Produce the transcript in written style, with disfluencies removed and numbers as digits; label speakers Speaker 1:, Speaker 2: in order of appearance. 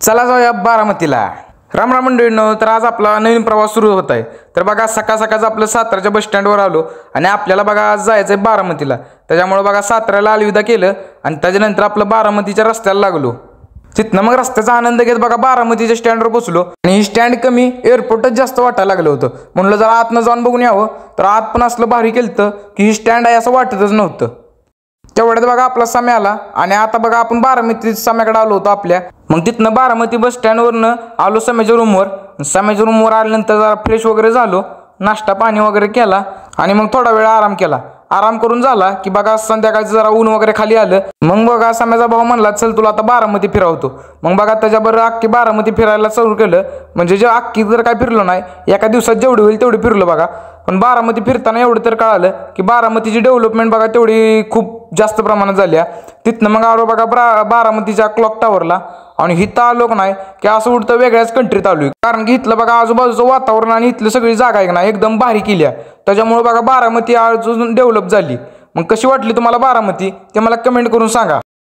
Speaker 1: चला जाऊया बारामतीला। राम राम मंडळींनो, तर आज आपला नवीन प्रवास सुरू होत आहे। तर बघा सकाळ सकाळच आपलं साताराच्या बस स्टँडवर आलो आणि आपल्याला बघा आज जायचं आहे बारामतीला। त्याच्यामुळे बघा साताऱ्याला अलविदा केलं आणि त्याच्यानंतर आपलं बारामतीच्या रस्त्याला लागलो। तिथनं मग रस्त्याचा आनंद घेत बघा बारामतीच्या स्टँडवर बसलो आणि ही स्टँड कमी एअरपोर्टच जास्त वाटायला लागलं होतं। म्हणलं जरा आतनं जाऊन बघून यावं, तर आत पण असलं भारी केलं की ही स्टँड आहे असं वाटतच नव्हतं। तेवढ्यात बघा आपला समय आला आणि आता बघा आपण बारामती सम्याकडे आलो होतो आपल्या। मग तिथनं बारामती बस स्टँडवरनं आलो सम्याच्या रूमवर। सम्याच्या रूमवर आल्यानंतर जरा फ्रेश वगैरे झालो, नाश्ता पाणी वगैरे केला आणि मग थोडा वेळ आराम केला। आराम करून झाला की बघा संध्याकाळचं जरा ऊन वगैरे खाली आलं। मग बघा सम्याचा भाऊ म्हणला चल तुला आता बारामती फिरवतो। मग बघा त्याच्याबरोबर अख्खी बारामती फिरायला सुरू केलं। म्हणजे जे अख्खी जर काय फिरलो नाही, एका दिवसात जेवढी होईल तेवढी फिरलो बघा। पण बारामती फिरताना एवढं तर कळालं की बारामतीची डेव्हलपमेंट बघा तेवढी खूप जास्त प्रमाणात झाली आहे। तिथनं मग आलो बघा बारामतीच्या क्लॉक टावरला आणि इथं आलो का नाही की असं उठतं वेगळ्याच कंट्रीत आलोय। कारण की इथलं बघा आजूबाजूचं वातावरण आणि इथलं सगळी जागा आहे ना एकदम भारी केली आहे। त्याच्यामुळे बघा बारामती अजून डेव्हलप झाली। मग कशी वाटली तुम्हाला बारामती ते मला कमेंट करून सांगा।